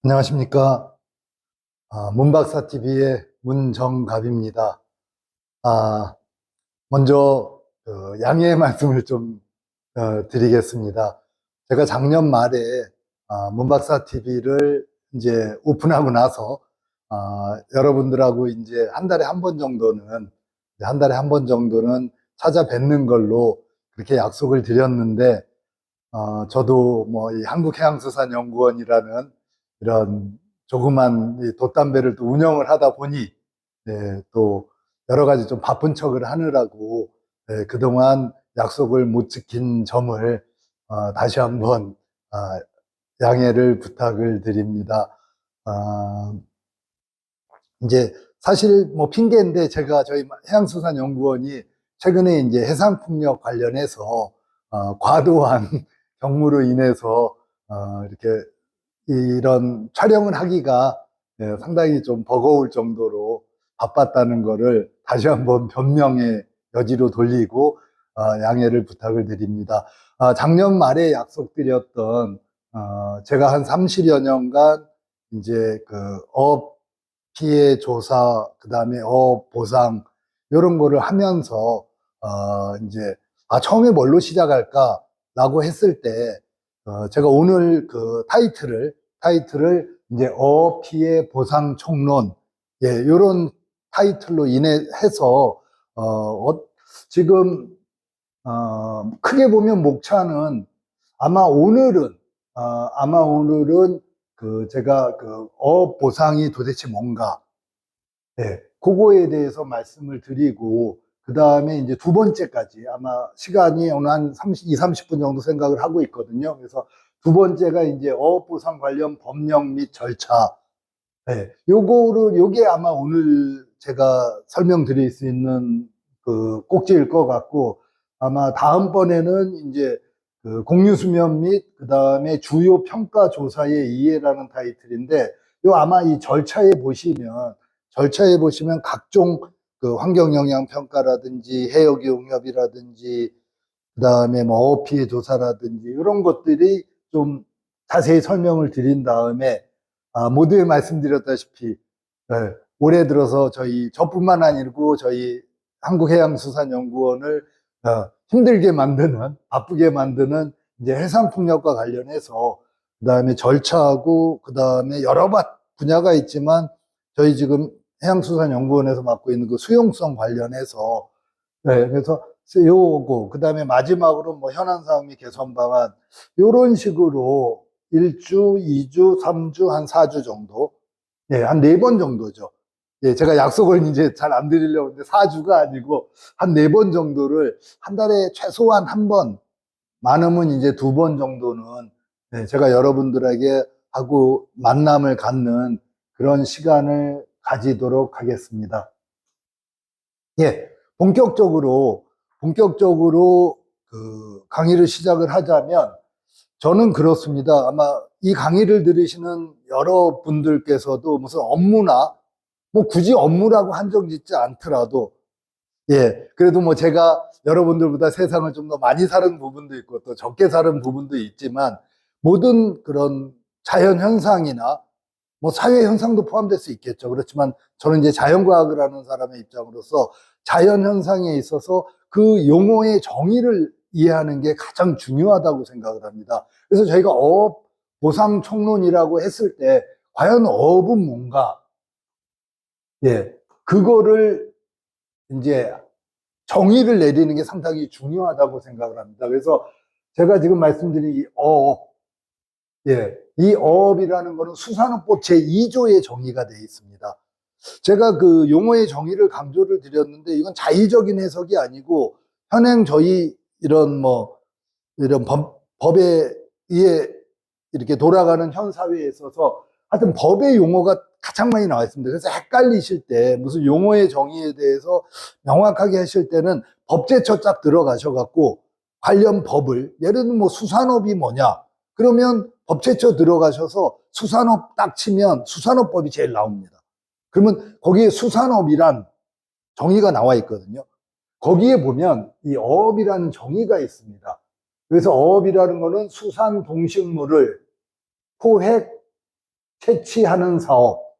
안녕하십니까. 문박사 TV의 문정갑입니다. 아, 먼저 양해의 말씀을 좀 드리겠습니다. 제가 작년 말에 문박사 TV를 이제 오픈하고 나서 여러분들하고 이제 한 달에 한 번 정도는 찾아뵙는 걸로 그렇게 약속을 드렸는데 저도 뭐 이 한국해양수산연구원이라는 이런 조그만 이 돛담배를 또 운영을 하다 보니 또 여러 가지 좀 바쁜 척을 하느라고 그동안 약속을 못 지킨 점을 다시 한번 아, 양해를 부탁을 드립니다. 아, 이제 사실 뭐 핑계인데 제가 저희 해양수산연구원이 최근에 이제 해상풍력 관련해서 과도한 경무로 인해서 이렇게 이런 촬영을 하기가 상당히 좀 버거울 정도로 바빴다는 거를 다시 한번 변명의 여지로 돌리고 양해를 부탁을 드립니다. 작년 말에 약속드렸던 제가 한 30여 년간 이제 그 어업 피해 조사, 그 다음에 어업 보상 이런 거를 하면서 이제 처음에 뭘로 시작할까라고 했을 때 제가 오늘 그 타이틀을 이제 어업 피해 보상 총론 요런 타이틀로 인해서 지금 크게 보면 목차는 아마 오늘은 아마 오늘은 그 제가 그 어업 보상이 도대체 뭔가 그거에 대해서 말씀을 드리고 그 다음에 이제 두 번째까지 아마 시간이 오늘 한 30분 정도 생각을 하고 있거든요. 그래서 두 번째가 이제 어업 보상 관련 법령 및 절차 요게 아마 오늘 제가 설명드릴 수 있는 그 꼭지일 것 같고, 아마 다음번에는 이제 그 공유수면 및 그 다음에 주요 평가 조사의 이해라는 타이틀인데, 요 아마 이 절차에 보시면 각종 그 환경영향 평가라든지 해역용협이라든지 그 다음에 뭐 어피해 조사라든지 이런 것들이 좀 자세히 설명을 드린 다음에 모두에 말씀드렸다시피 올해 들어서 저뿐만 아니고 저희 한국해양수산연구원을 힘들게 만드는 바쁘게 만드는 이제 해상풍력과 관련해서 그 다음에 절차하고 그 다음에 여러 분야가 있지만 저희 지금 해양수산연구원에서 맡고 있는 그 수용성 관련해서 그래서 요거 그다음에 마지막으로 뭐 현안 사항 및 개선 방안 요런 식으로 1주, 2주, 3주, 한 4주 정도 한 4번 정도죠. 제가 약속을 이제 잘 안 드리려고 했는데 4주가 아니고 한 4번 정도를 한 달에 최소한 한 번, 많으면 이제 2번 정도는 제가 여러분들에게 하고 만남을 갖는 그런 시간을 가지도록 하겠습니다. 예, 본격적으로 그 강의를 시작을 하자면 저는 그렇습니다. 아마 이 강의를 들으시는 여러분들께서도 무슨 업무나 뭐 굳이 업무라고 한정 짓지 않더라도 그래도 뭐 제가 여러분들보다 세상을 좀 더 많이 사는 부분도 있고 또 적게 사는 부분도 있지만 모든 그런 자연 현상이나 뭐 사회 현상도 포함될 수 있겠죠. 그렇지만 저는 이제 자연과학을 하는 사람의 입장으로서 자연 현상에 있어서 그 용어의 정의를 이해하는 게 가장 중요하다고 생각을 합니다. 그래서 저희가 어업 보상 총론이라고 했을 때 과연 어업은 뭔가? 그거를 이제 정의를 내리는 게 상당히 중요하다고 생각을 합니다. 그래서 제가 지금 말씀드린 이 어업, 이 어업이라는 거는 수산업법 제2조의 정의가 되어 있습니다. 제가 그 용어의 정의를 강조를 드렸는데 이건 자의적인 해석이 아니고 현행 저희 이런 법에 의해 이렇게 돌아가는 현 사회에 있어서 하여튼 법의 용어가 가장 많이 나와 있습니다. 그래서 헷갈리실 때 무슨 용어의 정의에 대해서 명확하게 하실 때는 법제처 쫙 들어가셔갖고 관련 법을 예를 들면 뭐 수산업이 뭐냐 그러면 법제처 들어가셔서 수산업 딱 치면 수산업법이 제일 나옵니다. 그러면 거기에 수산업이란 정의가 나와 있거든요. 거기에 보면 이 어업이라는 정의가 있습니다. 그래서 어업이라는 거는 수산 동식물을 포획, 채취하는 사업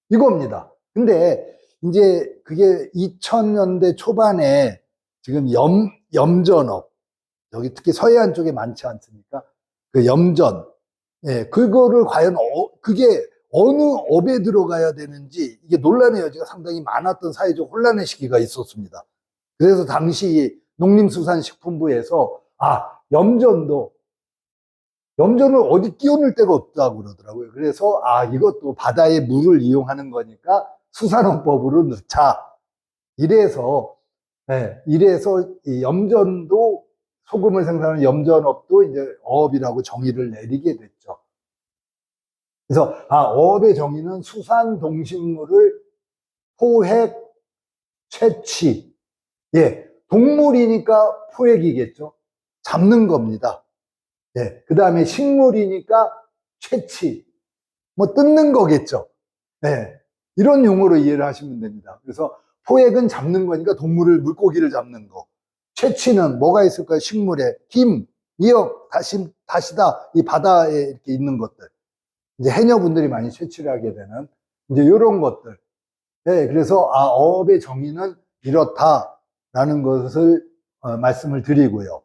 이겁니다. 근데 이제 그게 2000년대 초반에 지금 염전업, 여기 특히 서해안 쪽에 많지 않습니까? 그 염전, 예, 그거를 과연 그게 어느 업에 들어가야 되는지 이게 논란의 여지가 상당히 많았던 사회적 혼란의 시기가 있었습니다. 그래서 당시 농림수산식품부에서 염전을 어디 끼워넣을 데가 없다고 그러더라고요. 그래서 이것도 바다의 물을 이용하는 거니까 수산업법으로 넣자. 이래서 이래서 이 염전도 소금을 생산하는 염전업도 이제 어업이라고 정의를 내리게 됐죠. 그래서 어업의 정의는 수산 동식물을 포획, 채취. 예, 동물이니까 포획이겠죠. 잡는 겁니다. 예, 그 다음에 식물이니까 채취. 뭐 뜯는 거겠죠. 예, 이런 용어로 이해를 하시면 됩니다. 그래서 포획은 잡는 거니까 동물을, 물고기를 잡는 거. 채취는 뭐가 있을까요? 식물에 김, 미역, 다시다, 이 바다에 이렇게 있는 것들. 이제 해녀분들이 많이 채취를 하게 되는 이제 이런 것들. 네, 그래서 어업의 정의는 이렇다라는 것을 말씀을 드리고요.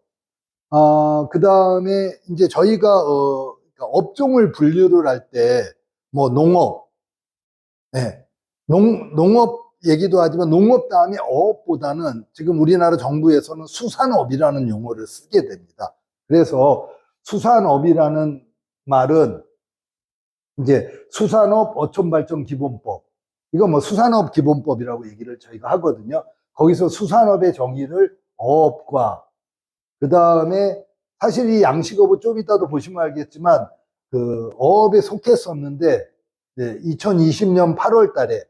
그 다음에 이제 저희가 그러니까 업종을 분류를 할 때 뭐 농업, 네, 농업 얘기도 하지만 농업 다음에 어업보다는 지금 우리나라 정부에서는 수산업이라는 용어를 쓰게 됩니다. 그래서 수산업이라는 말은 이제 수산업 어촌발전기본법, 이거 뭐 수산업 기본법이라고 얘기를 저희가 하거든요. 거기서 수산업의 정의를 어업과 그 다음에 사실 이 양식업은 좀 이따도 보시면 알겠지만 그 어업에 속했었는데 2020년 8월 달에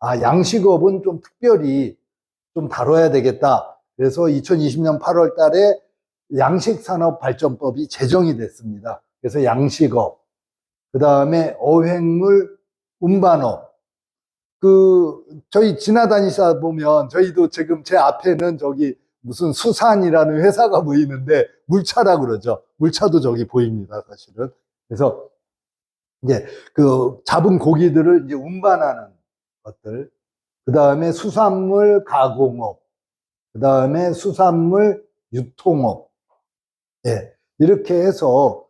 양식업은 좀 특별히 좀 다뤄야 되겠다. 그래서 2020년 8월 달에 양식산업발전법이 제정이 됐습니다. 그래서 양식업, 그 다음에 어획물 운반업, 저희 지나다니다 보면 저희도 지금 제 앞에는 저기 무슨 수산이라는 회사가 보이는데 물차라 그러죠. 물차도 저기 보입니다, 사실은. 그래서 이제 그 잡은 고기들을 이제 운반하는 것들, 그 다음에 수산물 가공업, 그 다음에 수산물 유통업, 예, 이렇게 해서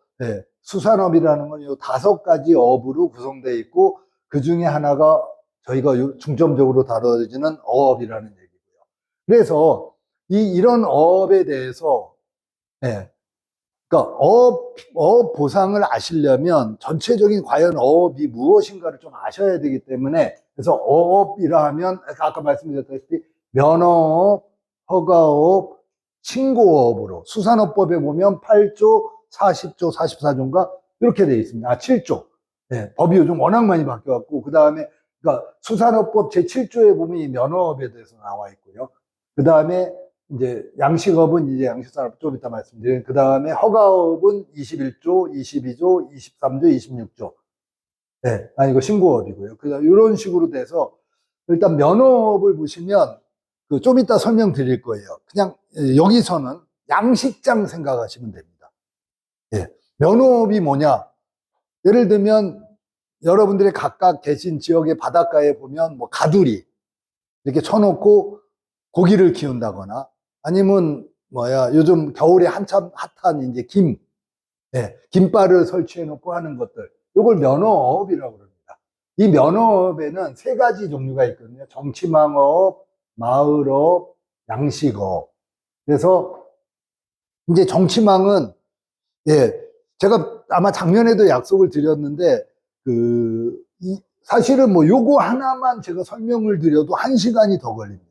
수산업이라는 건 이 5가지 업으로 구성되어 있고 그 중에 하나가 저희가 중점적으로 다뤄지는 어업이라는 얘기고요. 그래서 이런 어업에 대해서 그러니까 어업 보상을 아시려면 전체적인 과연 어업이 무엇인가를 좀 아셔야 되기 때문에 그래서 어업이라 하면 아까 말씀드렸다시피 면허업, 허가업, 신고업으로 수산업법에 보면 8조, 40조, 44조인가 이렇게 되어 있습니다. 7조. 법이 요즘 워낙 많이 바뀌어갖고 그 다음에 그러니까 수산업법 제7조에 보면 이 면허업에 대해서 나와 있고요. 그 다음에 이제 양식업은 이제 양식산업 좀 이따 말씀드린. 그 다음에 허가업은 21조, 22조, 23조, 26조. 이거 신고업이고요. 그다음 이런 식으로 돼서 일단 면허업을 보시면 좀 이따 설명드릴 거예요. 그냥 여기서는 양식장 생각하시면 됩니다. 면허업이 뭐냐? 예를 들면 여러분들이 각각 계신 지역의 바닷가에 보면 뭐 가두리 이렇게 쳐놓고 고기를 키운다거나 아니면 요즘 겨울에 한참 핫한 이제 김바를 설치해 놓고 하는 것들, 이걸 면허업이라고 그럽니다. 이 면허업에는 3가지 종류가 있거든요. 정치망업, 마을업, 양식업. 그래서 이제 정치망은 제가 아마 작년에도 약속을 드렸는데 사실은 뭐 요거 하나만 제가 설명을 드려도 1시간이 더 걸립니다.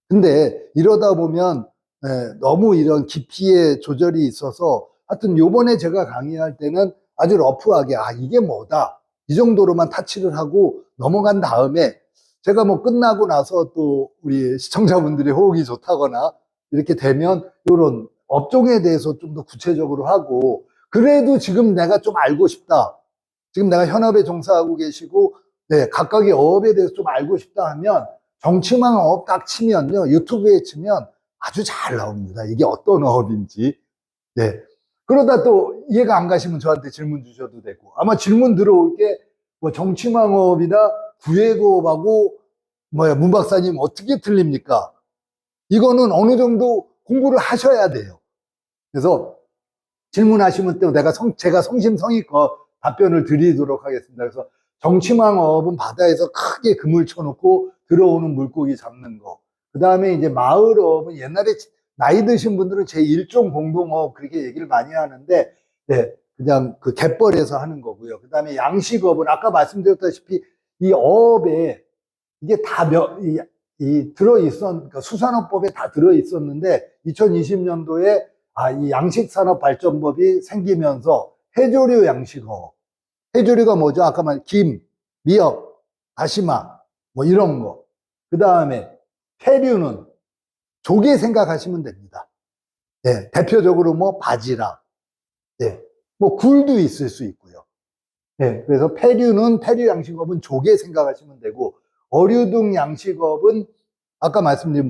근데 이러다 보면 너무 이런 깊이의 조절이 있어서 하여튼 요번에 제가 강의할 때는 아주 러프하게 이게 뭐다 이 정도로만 타치를 하고 넘어간 다음에 제가 뭐 끝나고 나서 또 우리 시청자분들이 호응이 좋다거나 이렇게 되면 이런 업종에 대해서 좀 더 구체적으로 하고 그래도 지금 내가 좀 알고 싶다, 지금 내가 현업에 종사하고 계시고 각각의 어업에 대해서 좀 알고 싶다 하면 정치망 어업 딱 치면요, 유튜브에 치면 아주 잘 나옵니다. 이게 어떤 어업인지. 그러다 또 이해가 안 가시면 저한테 질문 주셔도 되고, 아마 질문 들어올 게 뭐 정치망업이나 구예고업하고 문 박사님 어떻게 틀립니까? 이거는 어느 정도 공부를 하셔야 돼요. 그래서 질문하시면 또 제가 성심성의껏 답변을 드리도록 하겠습니다. 그래서 정치망업은 바다에서 크게 그물 쳐놓고 들어오는 물고기 잡는 거. 그 다음에 이제 마을업은 옛날에 나이 드신 분들은 제1종 공동업 그렇게 얘기를 많이 하는데, 네, 그냥 그 갯벌에서 하는 거고요. 그 다음에 양식업은 아까 말씀드렸다시피 이 어업에 이게 다 그러니까 수산업법에 다 들어있었는데 2020년도에 이 양식산업발전법이 생기면서 해조류 양식업. 해조류가 뭐죠? 아까 말한 김, 미역, 다시마, 뭐 이런 거. 그 다음에 폐류는 조개 생각하시면 됩니다. 네, 대표적으로 뭐 바지락, 네, 뭐 굴도 있을 수 있고요. 네, 그래서 폐류 양식업은 조개 생각하시면 되고, 어류등 양식업은 아까 말씀드린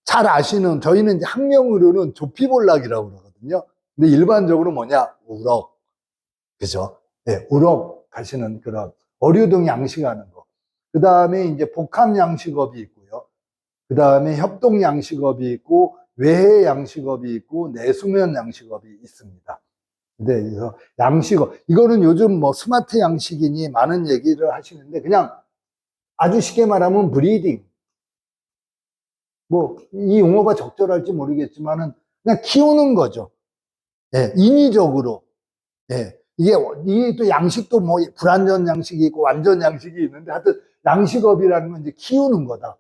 잘 아시는, 저희는 이제 학명으로는 조피볼락이라고 그러거든요. 근데 일반적으로 뭐냐? 우럭. 그죠? 네, 우럭 가시는 그런 어류등 양식하는 거. 그 다음에 이제 복합 양식업이 있고요. 그 다음에 협동 양식업이 있고, 외해 양식업이 있고, 내수면 양식업이 있습니다. 네, 그래서 양식업. 이거는 요즘 뭐 스마트 양식이니 많은 얘기를 하시는데, 그냥 아주 쉽게 말하면 브리딩. 이 용어가 적절할지 모르겠지만은 그냥 키우는 거죠. 예, 인위적으로. 예, 이게 또 양식도 뭐 불완전 양식이 있고 완전 양식이 있는데 하여튼 양식업이라는 건 이제 키우는 거다.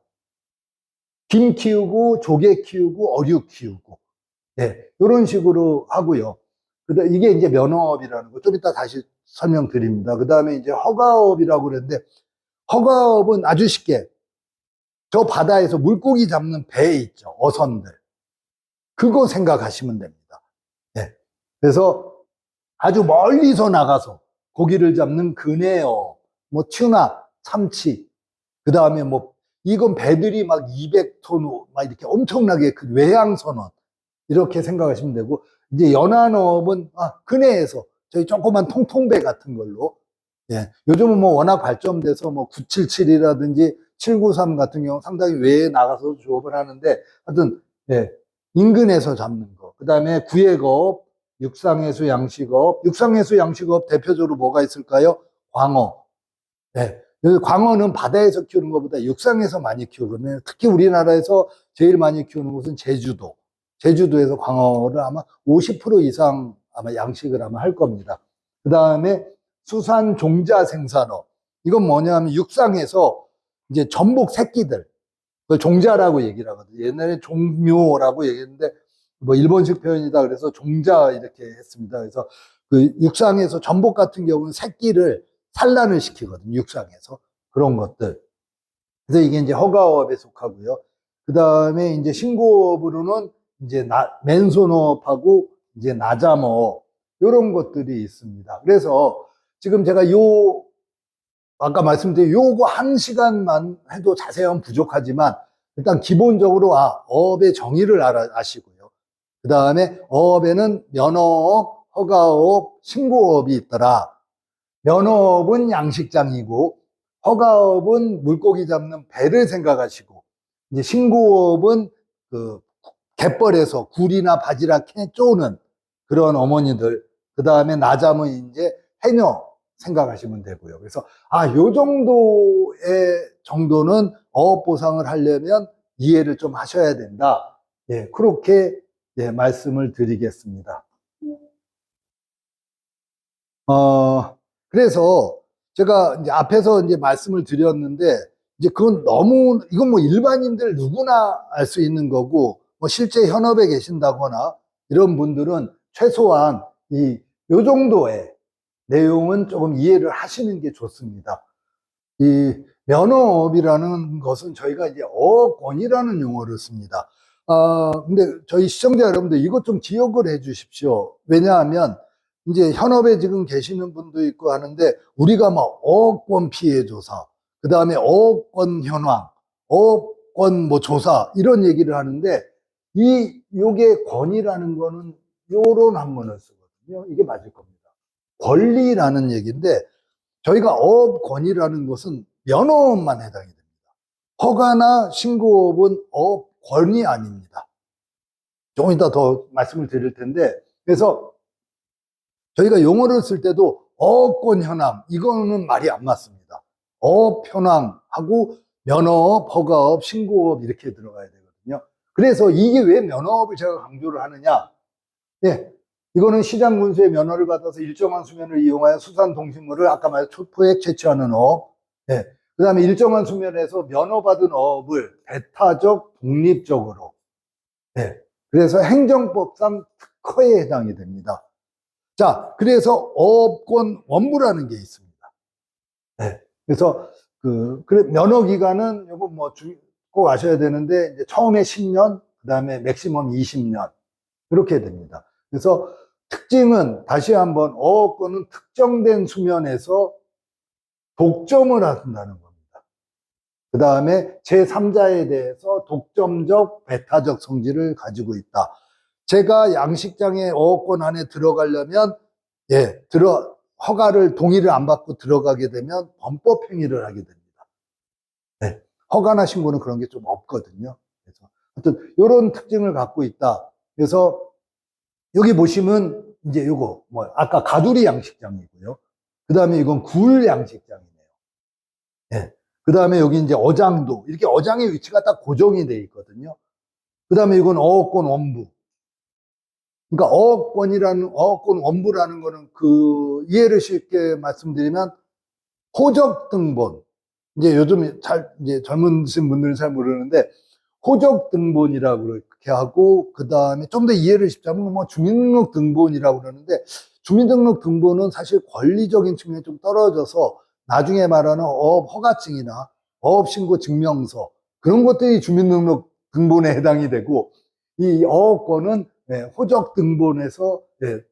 김 키우고 조개 키우고 어류 키우고. 예, 이런 식으로 하고요. 이게 이제 면허업이라는 거. 좀 이따 다시 설명드립니다. 그 다음에 이제 허가업이라고 그랬는데 허가업은 아주 쉽게 저 바다에서 물고기 잡는 배 있죠. 어선들. 그거 생각하시면 됩니다. 네. 그래서 아주 멀리서 나가서 고기를 잡는 근해어, 뭐 튜나, 참치, 그 다음에 이건 배들이 막 200톤 막 이렇게 엄청나게 그 외양선원 이렇게 생각하시면 되고, 이제 연안어업은 근해에서 저희 조그만 통통배 같은 걸로, 예. 요즘은 뭐 워낙 발전돼서 뭐 977이라든지 793 같은 경우 상당히 외에 나가서 조업을 하는데, 하여튼, 예. 인근에서 잡는 거. 그 다음에 구예업, 육상해수 양식업. 육상해수 양식업 대표적으로 뭐가 있을까요? 광어. 예. 광어는 바다에서 키우는 것보다 육상에서 많이 키우거든요. 특히 우리나라에서 제일 많이 키우는 곳은 제주도. 제주도에서 광어를 아마 50% 이상 아마 양식을 아마 할 겁니다. 그 다음에 수산 종자 생산업. 이건 뭐냐면 육상에서 이제 전복 새끼들. 그걸 종자라고 얘기를 하거든요. 옛날에 종묘라고 얘기했는데 뭐 일본식 표현이다 그래서 종자 이렇게 했습니다. 그래서 그 육상에서 전복 같은 경우는 새끼를 산란을 시키거든요. 육상에서. 그런 것들. 그래서 이게 이제 허가업에 속하고요. 그 다음에 이제 신고업으로는 이제 맨손업하고 이제 나자모업 이런 것들이 있습니다. 그래서 지금 제가 아까 말씀드린 요거 한 시간만 해도 자세한 부족하지만 일단 기본적으로 어업의 정의를 아시고요. 그 다음에 어업에는 면허업, 허가업, 신고업이 있더라. 면허업은 양식장이고 허가업은 물고기 잡는 배를 생각하시고 이제 신고업은 그 갯벌에서 굴이나 바지락 캐 쪼는 그런 어머니들, 그 다음에 나자면 이제 해녀 생각하시면 되고요. 그래서 요 정도는 어업 보상을 하려면 이해를 좀 하셔야 된다. 예, 그렇게 말씀을 드리겠습니다. 그래서 제가 이제 앞에서 이제 말씀을 드렸는데, 이제 이건 뭐 일반인들 누구나 알 수 있는 거고, 뭐 실제 현업에 계신다거나 이런 분들은 최소한 요 정도의 내용은 조금 이해를 하시는 게 좋습니다. 이 면허업이라는 것은 저희가 이제 어업권이라는 용어를 씁니다. 근데 저희 시청자 여러분들 이것 좀 기억을 해 주십시오. 왜냐하면 이제 현업에 지금 계시는 분도 있고 하는데 우리가 막 어업권 피해 조사, 그 다음에 어업권 현황, 어업권 뭐 조사 이런 얘기를 하는데 요게 권이라는 거는 요런 한문을 쓰거든요. 이게 맞을 겁니다. 권리라는 얘기인데 저희가 어업권이라는 것은 면허업만 해당이 됩니다. 허가나 신고업은 어업권이 아닙니다. 조금 이따 더 말씀을 드릴 텐데, 그래서 저희가 용어를 쓸 때도 어업권 현황, 이거는 말이 안 맞습니다. 어업 현황하고 면허업, 허가업, 신고업 이렇게 들어가야 되거든요. 그래서 이게 왜 면허업을 제가 강조를 하느냐? 네, 이거는 시장군수의 면허를 받아서 일정한 수면을 이용하여 수산동식물을 아까 말한 초포획 채취하는 어업. 네, 그 다음에 일정한 수면에서 면허받은 어업을 배타적, 독립적으로. 네, 그래서 행정법상 특허에 해당이 됩니다. 자, 그래서 어업권 원부라는 게 있습니다. 네, 그래서 그래 면허 기간은 요거 뭐 꼭 아셔야 되는데 이제 처음에 10년, 그 다음에 맥시멈 20년 이렇게 됩니다. 그래서 특징은 다시 한번 어업권은 특정된 수면에서 독점을 한다는 겁니다. 그 다음에 제3자에 대해서 독점적, 배타적 성질을 가지고 있다. 제가 양식장의 어업권 안에 들어가려면 허가를 동의를 안 받고 들어가게 되면 범법 행위를 하게 됩니다. 네, 허가나 신고는 그런 게 좀 없거든요. 그래서 하여튼 이런 특징을 갖고 있다. 그래서 여기 보시면 이제 요거 뭐 아까 가두리 양식장이고요. 그 다음에 이건 굴 양식장이네요. 네. 그 다음에 여기 이제 어장도 이렇게 어장의 위치가 딱 고정이 돼 있거든요. 그 다음에 이건 어업권 원부. 그러니까 어업권 원부라는 거는 이해를 쉽게 말씀드리면 호적 등본. 이제 요즘 이제 젊으신 분들은 잘 모르는데 호적 등본이라고 그렇게 하고 그 다음에 좀 더 이해를 쉽자면 뭐 주민등록 등본이라고 그러는데 주민등록 등본은 사실 권리적인 측면이 좀 떨어져서 나중에 말하는 어업 허가증이나 어업 신고 증명서 그런 것들이 주민등록 등본에 해당이 되고 이 어업권은 호적 등본에서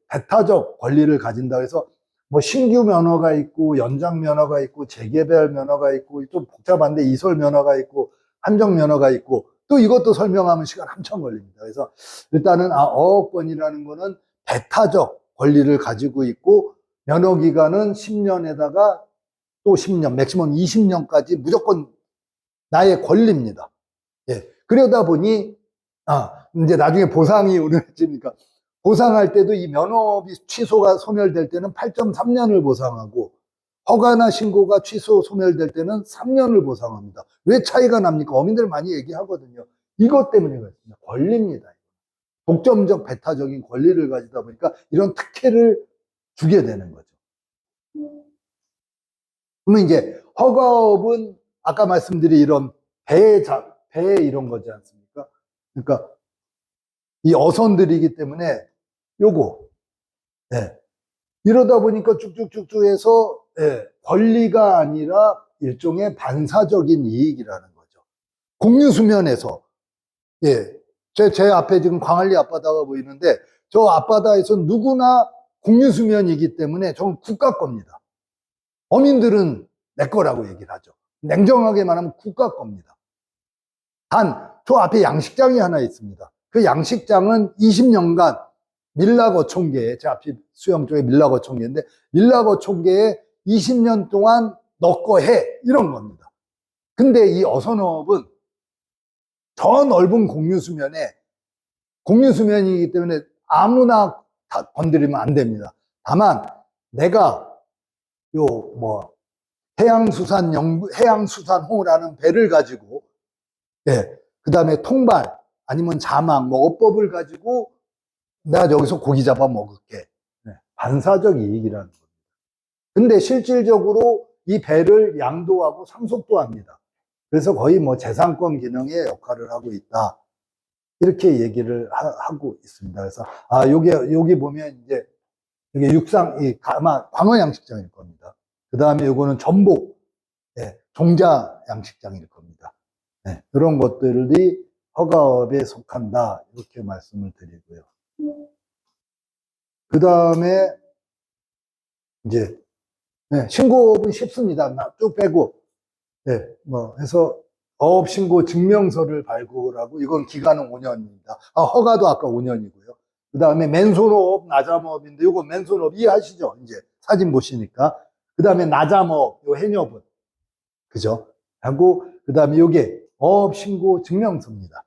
배타적 권리를 가진다 해서 뭐 신규 면허가 있고 연장 면허가 있고 재개발 면허가 있고 좀 복잡한데 이설 면허가 있고 한정 면허가 있고 또 이것도 설명하면 시간 한참 걸립니다. 그래서 일단은 어업권이라는 거는 배타적 권리를 가지고 있고 면허 기간은 10년에다가 또 10년, 맥시멈 20년까지 무조건 나의 권리입니다. 예. 그러다 보니 이제 나중에 보상이 오르니까 보상할 때도 이 면허비 취소가 소멸될 때는 8.3년을 보상하고 허가나 신고가 취소 소멸될 때는 3년을 보상합니다. 왜 차이가 납니까? 어민들 많이 얘기하거든요. 이것 때문에 그렇습니다. 권리입니다. 독점적 배타적인 권리를 가지다 보니까 이런 특혜를 주게 되는 거죠. 그러면 이제 허가업은 아까 말씀드린 이런 배 이런 거지 않습니까? 그러니까 이 어선들이기 때문에 요거 이러다 보니까 쭉쭉쭉쭉 해서 권리가 아니라 일종의 반사적인 이익이라는 거죠. 공유수면에서 제 앞에 지금 광안리 앞바다가 보이는데 저 앞바다에서 누구나 공유수면이기 때문에 저는 국가 겁니다. 어민들은 내 거라고 얘기를 하죠. 냉정하게 말하면 국가 겁니다. 단 저 앞에 양식장이 하나 있습니다. 그 양식장은 20년간 밀락어촌계에 제 앞에 수영 쪽에 밀락어촌계인데 밀락어촌계에 20년 동안 너 거 해 이런 겁니다. 근데 이 어선어업은 저 넓은 공유수면이기 때문에 아무나 다 건드리면 안 됩니다. 다만 내가 해양수산호라는 배를 가지고 그 다음에 통발 아니면 자막 뭐 어법을 가지고 내가 여기서 고기 잡아 먹을게. 반사적 이익이라는 겁니다. 근데 실질적으로 이 배를 양도하고 상속도 합니다. 그래서 거의 뭐 재산권 기능의 역할을 하고 있다. 이렇게 얘기를 하고 있습니다. 그래서 여기 보면 이제 이게 아마 광어 양식장일 겁니다. 그 다음에 요거는 전복, 종자 양식장일 겁니다. 이런 것들이 허가업에 속한다. 이렇게 말씀을 드리고요. 그 다음에 이제 신고업은 쉽습니다. 쭉 빼고 해서 어업신고 증명서를 발급하고 이건 기간은 5년입니다. 허가도 아까 5년이고요. 그 다음에 맨손업, 나잠업인데 이거 맨손업 이해하시죠? 이제 사진 보시니까. 그 다음에 나자목, 요 해녀분. 그죠? 하고, 그 다음에 요게 어업신고 증명서입니다.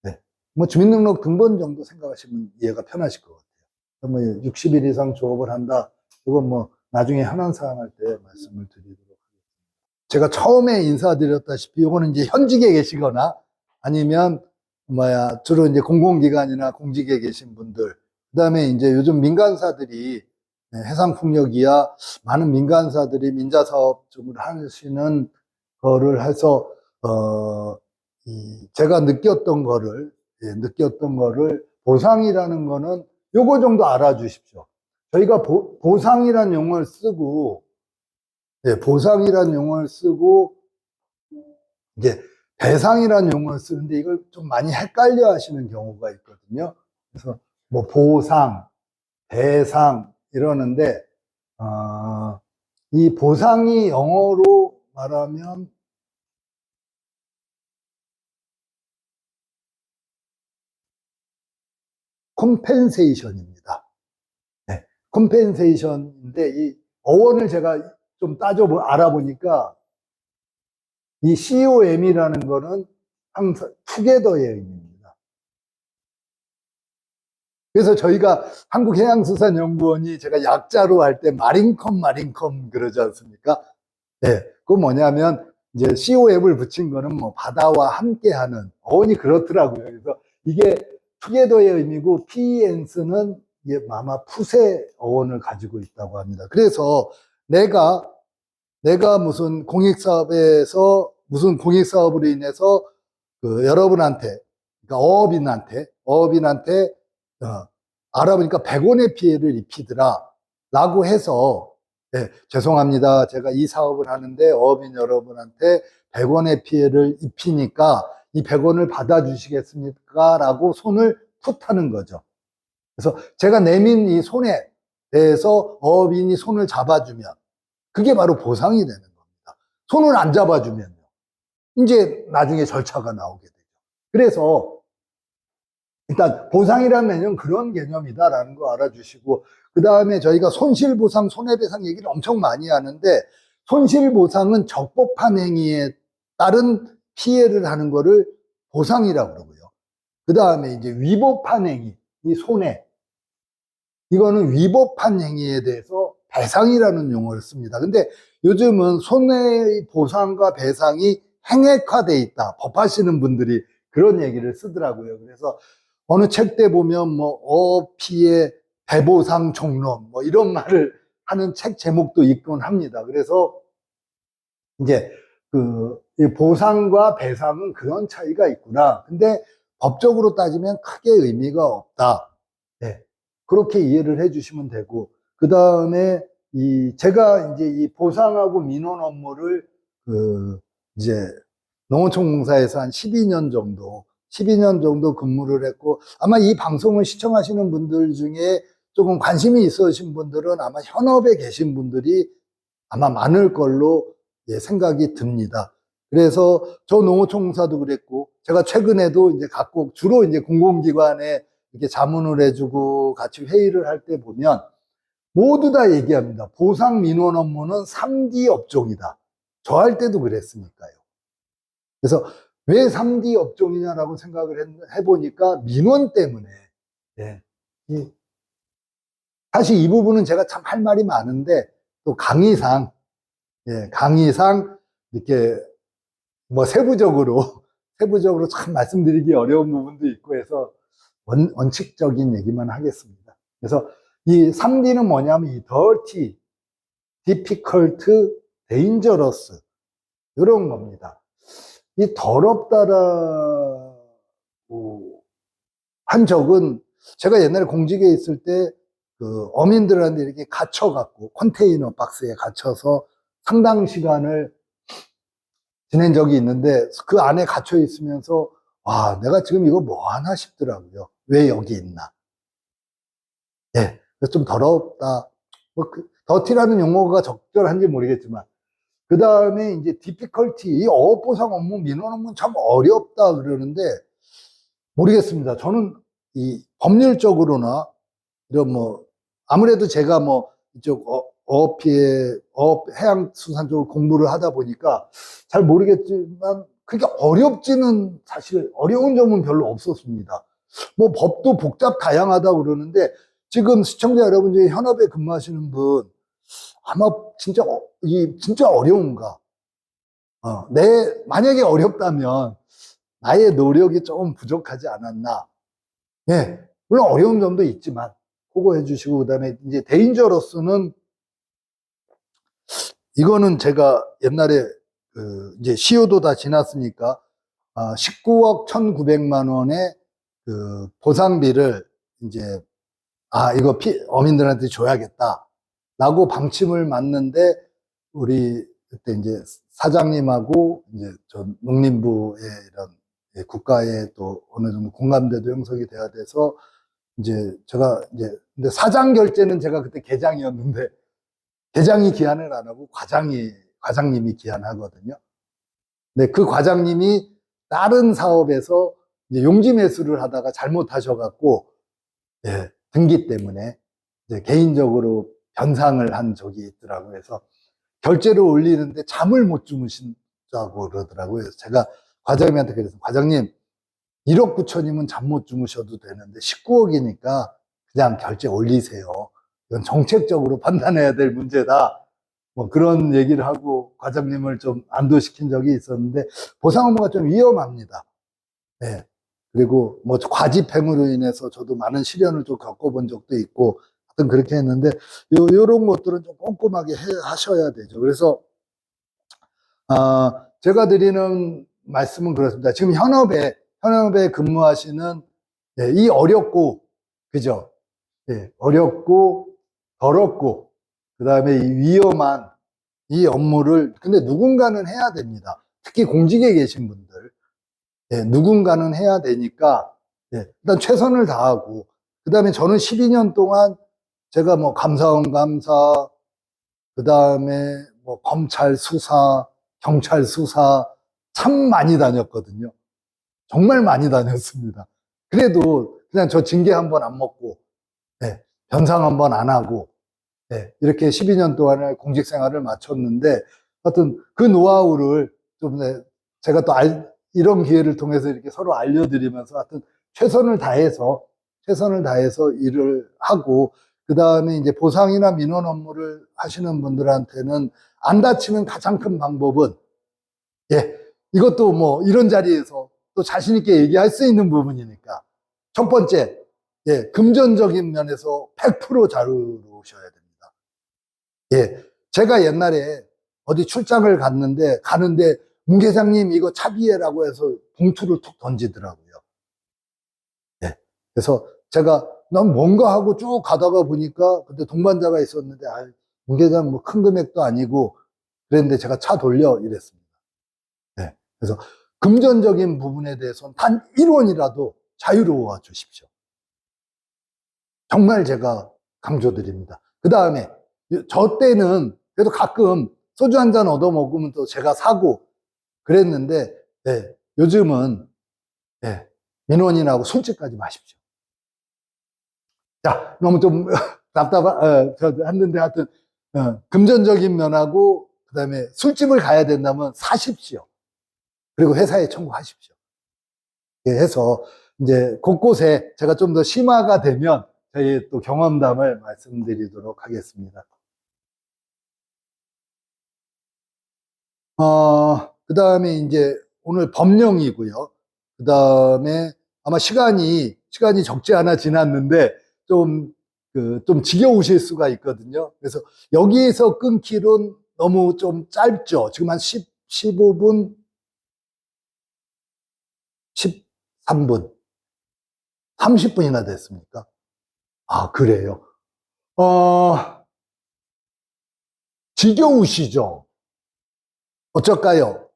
네. 뭐 주민등록 등본 정도 생각하시면 이해가 편하실 것 같아요. 뭐 60일 이상 조업을 한다. 이건 뭐 나중에 현황사항 할 때 말씀을 드리도록 하겠습니다. 제가 처음에 인사드렸다시피 이거는 이제 현직에 계시거나 아니면 주로 이제 공공기관이나 공직에 계신 분들, 그 다음에 이제 요즘 민간사들이 해상풍력 이하 많은 민간사들이 민자사업 쪽을 하시는 거를 해서, 제가 느꼈던 거를, 보상이라는 거는 요거 정도 알아주십시오. 저희가 보상이라는 용어를 쓰고, 보상이라는 용어를 쓰고, 이제 배상이라는 용어를 쓰는데 이걸 좀 많이 헷갈려 하시는 경우가 있거든요. 그래서 뭐 보상, 배상 이러는데, 이 보상이 영어로 말하면 컴펜세이션입니다. 네, 컴펜세이션인데 이 어원을 제가 좀 알아보니까 이 COM이라는 거는 항상 투게더의 의미입니다. 그래서 저희가 한국해양수산연구원이 제가 약자로 할 때 마린컴 그러지 않습니까? 네, 그건 뭐냐면 이제 COM을 붙인 거는 뭐 바다와 함께하는 어원이 그렇더라고요. 그래서 이게 투게더의 의미고 PENS는 아마 푸세 어원을 가지고 있다고 합니다. 그래서 내가 무슨 무슨 공익사업으로 인해서 그 여러분한테, 그러니까 어업인한테 알아보니까 100원의 피해를 입히더라 라고 해서, 죄송합니다. 제가 이 사업을 하는데 어업인 여러분한테 100원의 피해를 입히니까 이 100원을 받아주시겠습니까? 라고 손을 풋하는 거죠. 그래서 제가 내민 이 손에 대해서 어업인이 손을 잡아주면 그게 바로 보상이 되는 겁니다. 손을 안 잡아주면요. 이제 나중에 절차가 나오게 되죠. 그래서 일단 보상이라는 개념은 그런 개념이다라는 거 알아주시고, 그 다음에 저희가 손실보상, 손해배상 얘기를 엄청 많이 하는데, 손실보상은 적법한 행위에 따른 피해를 하는 거를 보상이라고 그러고요. 그 다음에 이제 위법한 행위, 이 손해, 이거는 위법한 행위에 대해서 배상이라는 용어를 씁니다. 근데 요즘은 손해보상과 배상이 행액화돼 있다. 법하시는 분들이 그런 얘기를 쓰더라고요. 그래서 어느 책때 보면 뭐 어피해 배보상 종론 뭐 이런 말을 하는 책 제목도 있곤 합니다. 그래서 이제 그 보상과 배상은 그런 차이가 있구나. 근데 법적으로 따지면 크게 의미가 없다. 네. 그렇게 이해를 해주시면 되고, 그 다음에 제가 이제 이 보상하고 민원 업무를 이제 농어촌공사에서 한 12년 정도 근무를 했고, 아마 이 방송을 시청하시는 분들 중에 조금 관심이 있으신 분들은 아마 현업에 계신 분들이 아마 많을 걸로 생각이 듭니다. 그래서 저 농어촌공사도 그랬고, 제가 최근에도 이제 각국 주로 이제 공공기관에 이렇게 자문을 해주고 같이 회의를 할 때 보면 모두 다 얘기합니다. 보상 민원 업무는 3D 업종이다. 저 할 때도 그랬으니까요. 그래서 왜 3D 업종이냐라고 생각을 해보니까 민원 때문에, 사실 이 부분은 제가 참 할 말이 많은데 또 강의상 이렇게 뭐 세부적으로 참 말씀드리기 어려운 부분도 있고 해서 원칙적인 얘기만 하겠습니다. 그래서 이 3D는 뭐냐면 이 dirty, difficult, dangerous 이런 겁니다. 이 더럽다라고 한 적은 제가 옛날에 공직에 있을 때 그 어민들한테 이렇게 갇혀갖고 컨테이너 박스에 갇혀서 상당 시간을 지낸 적이 있는데 그 안에 갇혀 있으면서 와, 내가 지금 이거 뭐 하나 싶더라고요. 왜 여기 있나? 그래서 좀 더럽다. 더티라는 용어가 적절한지 모르겠지만 그 다음에 이제 difficulty, 이 어업보상 업무, 민원 업무는 참 어렵다 그러는데 모르겠습니다. 저는 이 법률적으로나 이런 아무래도 제가 이쪽 해양수산 쪽을 공부를 하다 보니까 잘 모르겠지만 그게 어렵지는 사실 어려운 점은 별로 없었습니다. 뭐 법도 복잡 다양하다고 그러는데 지금 시청자 여러분 중에 현업에 근무하시는 분 아마 진짜 진짜 어려운가? 만약에 어렵다면 나의 노력이 조금 부족하지 않았나? 예, 물론 어려운 점도 있지만 보고해 주시고 그다음에 이제 대인저로서는 이거는 제가 옛날에 이제 시효도 다 지났으니까 19억 1,900만 원의 그 보상비를 이제 이거 어민들한테 줘야겠다라고 방침을 맞는데 우리 그때 이제 사장님하고 이제 저 농림부의 이런 국가의 또 어느 정도 공감대도 형성이 돼야 돼서 이제 제가 이제 근데 사장 결제는 제가 그때 계장이었는데 계장이 기한을 안 하고 과장님이 기한하거든요. 근데 그 과장님이 다른 사업에서 이제 용지 매수를 하다가 잘못하셔갖고 등기 때문에 이제 개인적으로 변상을 한 적이 있더라고요. 그래서 결제를 올리는데 잠을 못 주무신다고 그러더라고요. 그래서 제가 과장님한테 그래서 과장님 1억 9천이면 잠 못 주무셔도 되는데 19억이니까 그냥 결제 올리세요. 이건 정책적으로 판단해야 될 문제다. 뭐 그런 얘기를 하고 과장님을 좀 안도시킨 적이 있었는데 보상 업무가 좀 위험합니다. 네. 그리고 뭐 과집행으로 인해서 저도 많은 시련을 좀 겪어본 적도 있고 하여튼 그렇게 했는데 요런 것들은 좀 꼼꼼하게 하셔야 되죠. 그래서 제가 드리는 말씀은 그렇습니다. 지금 현업에 근무하시는 이 어렵고 그죠? 어렵고 더럽고 그다음에 이 위험한 이 업무를 근데 누군가는 해야 됩니다. 특히 공직에 계신 분들 누군가는 해야 되니까 일단 최선을 다하고 그다음에 저는 12년 동안 제가 뭐 감사원 감사 그다음에 뭐 검찰 수사 경찰 수사 참 많이 다녔거든요. 정말 많이 다녔습니다. 그래도 그냥 저 징계 한 번 안 먹고 변상 한 번 안 하고 이렇게 12년 동안의 공직 생활을 마쳤는데 하여튼 그 노하우를 좀 제가 또 이런 기회를 통해서 이렇게 서로 알려드리면서 하여튼 최선을 다해서 일을 하고 그 다음에 이제 보상이나 민원 업무를 하시는 분들한테는 안 다치는 가장 큰 방법은 이것도 뭐 이런 자리에서 또 자신 있게 얘기할 수 있는 부분이니까 첫 번째 금전적인 면에서 100% 자유로우셔야 됩니다. 제가 옛날에 어디 출장을 가는데 문 계장님 이거 차비에라고 해서 봉투를 툭 던지더라고요. 그래서 제가 난 뭔가 하고 쭉 가다가 보니까 그때 동반자가 있었는데 문 계장 뭐 큰 금액도 아니고 그랬는데 제가 차 돌려 이랬습니다. 그래서 금전적인 부분에 대해서는 단 1원이라도 자유로워 주십시오. 정말 제가 강조드립니다. 그 다음에 저 때는 그래도 가끔 소주 한 잔 얻어 먹으면 또 제가 사고 그랬는데 요즘은 민원인하고 술집까지 마십시오. 자, 너무 좀 했는데 하여튼 금전적인 면하고 그 다음에 술집을 가야 된다면 사십시오. 그리고 회사에 청구하십시오. 해서 이제 곳곳에 제가 좀 더 심화가 되면 저희 또 경험담을 말씀드리도록 하겠습니다. 그 다음에 이제 오늘 법령이고요. 그 다음에 아마 시간이 적지 않아 지났는데 좀 지겨우실 수가 있거든요. 그래서 여기에서 끊기론 너무 좀 짧죠. 지금 한 15분, 13분, 30분이나 됐습니까? 그래요. 지겨우시죠? 어쩔까요?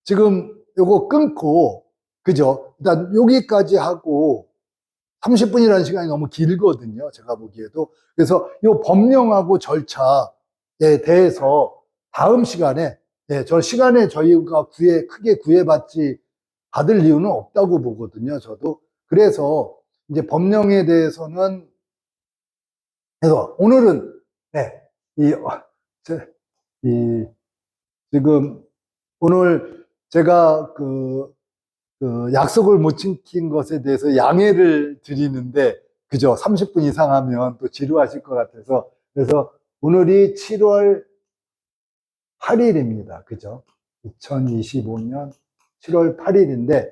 지금 요거 끊고, 그죠? 일단 여기까지 하고 30분이라는 시간이 너무 길거든요. 제가 보기에도. 그래서 요 법령하고 절차에 대해서 다음 시간에, 저 시간에 저희가 크게 받을 이유는 없다고 보거든요. 저도. 그래서 이제 법령에 대해서는, 그래서 오늘은, 이, 이, 지금 오늘 제가 그 약속을 못 지킨 것에 대해서 양해를 드리는데, 그죠? 30분 이상 하면 또 지루하실 것 같아서. 그래서 오늘이 7월 8일입니다. 그죠? 2025년 7월 8일인데,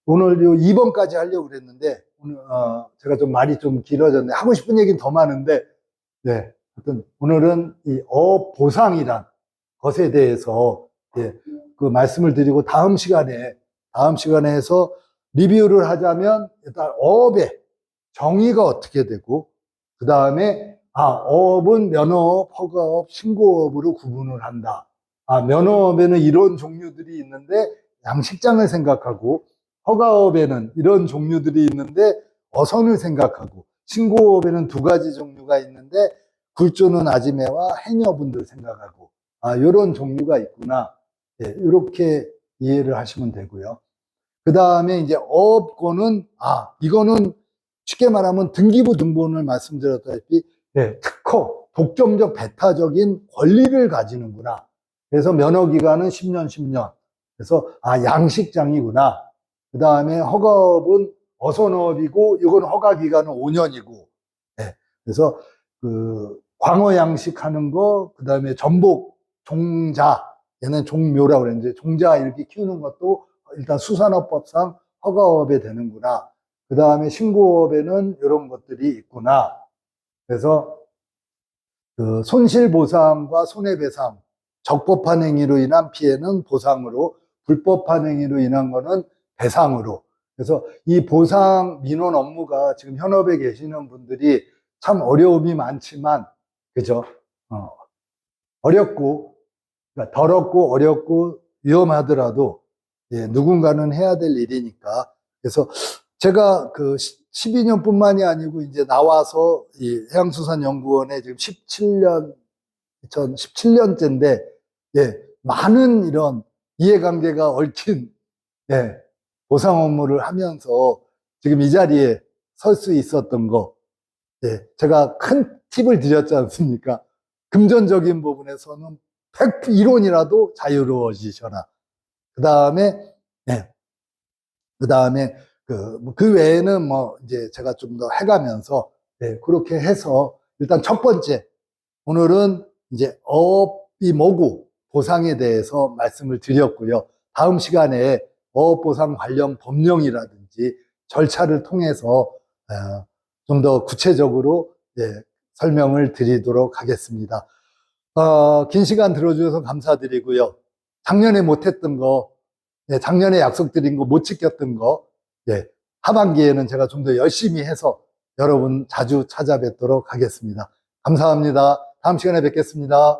오늘 요 2번까지 하려고 그랬는데, 오늘, 제가 좀 말이 좀 길어졌네. 하고 싶은 얘기는 더 많은데, 네. 하여튼 오늘은 이 어보상이란 것에 대해서, 예, 그 말씀을 드리고 다음 시간에 해서 리뷰를 하자면 일단 어업의 정의가 어떻게 되고, 그 다음에 어업은 면허업, 허가업, 신고업으로 구분을 한다. 면허업에는 이런 종류들이 있는데 양식장을 생각하고, 허가업에는 이런 종류들이 있는데 어선을 생각하고, 신고업에는 두 가지 종류가 있는데 굴조는 아지매와 해녀분들 생각하고, 이런 종류가 있구나. 예, 이렇게 이해를 하시면 되고요. 그 다음에 이제 어업권은, 이거는 쉽게 말하면 등기부 등본을 말씀드렸다시피, 예, 특허, 독점적 배타적인 권리를 가지는구나. 그래서 면허기간은 10년, 10년. 그래서, 양식장이구나. 그 다음에 허가업은 어선업이고, 이건 허가기간은 5년이고, 예, 그래서 광어 양식하는 거, 그 다음에 전복, 종자, 얘는 종묘라고 그랬는데, 종자 이렇게 키우는 것도 일단 수산업법상 허가업에 되는구나. 그 다음에 신고업에는 이런 것들이 있구나. 그래서 그 손실보상과 손해배상, 적법한 행위로 인한 피해는 보상으로, 불법한 행위로 인한 거는 배상으로. 그래서 이 보상 민원 업무가 지금 현업에 계시는 분들이 참 어려움이 많지만, 그죠? 어렵고, 그러니까 더럽고 어렵고 위험하더라도, 예, 누군가는 해야 될 일이니까. 그래서 제가 그 12년뿐만이 아니고 이제 나와서 이 해양수산연구원에 지금 2017년째인데, 예, 많은 이런 이해관계가 얽힌, 예, 보상 업무를 하면서 지금 이 자리에 설 수 있었던 거, 예, 제가 큰 팁을 드렸지 않습니까? 금전적인 부분에서는 100% 이론이라도 자유로워지셔라. 그 다음에, 네. 그 다음에, 그 외에는 뭐, 이제 제가 좀 더 해가면서, 네, 그렇게 해서, 일단 첫 번째, 오늘은 이제 어업이 뭐고, 보상에 대해서 말씀을 드렸고요. 다음 시간에 어업보상 관련 법령이라든지 절차를 통해서, 좀 더 구체적으로, 예, 설명을 드리도록 하겠습니다. 긴 시간 들어주셔서 감사드리고요. 작년에 못했던 거, 예, 작년에 약속드린 거 못 지켰던 거, 예, 하반기에는 제가 좀 더 열심히 해서 여러분 자주 찾아뵙도록 하겠습니다. 감사합니다. 다음 시간에 뵙겠습니다.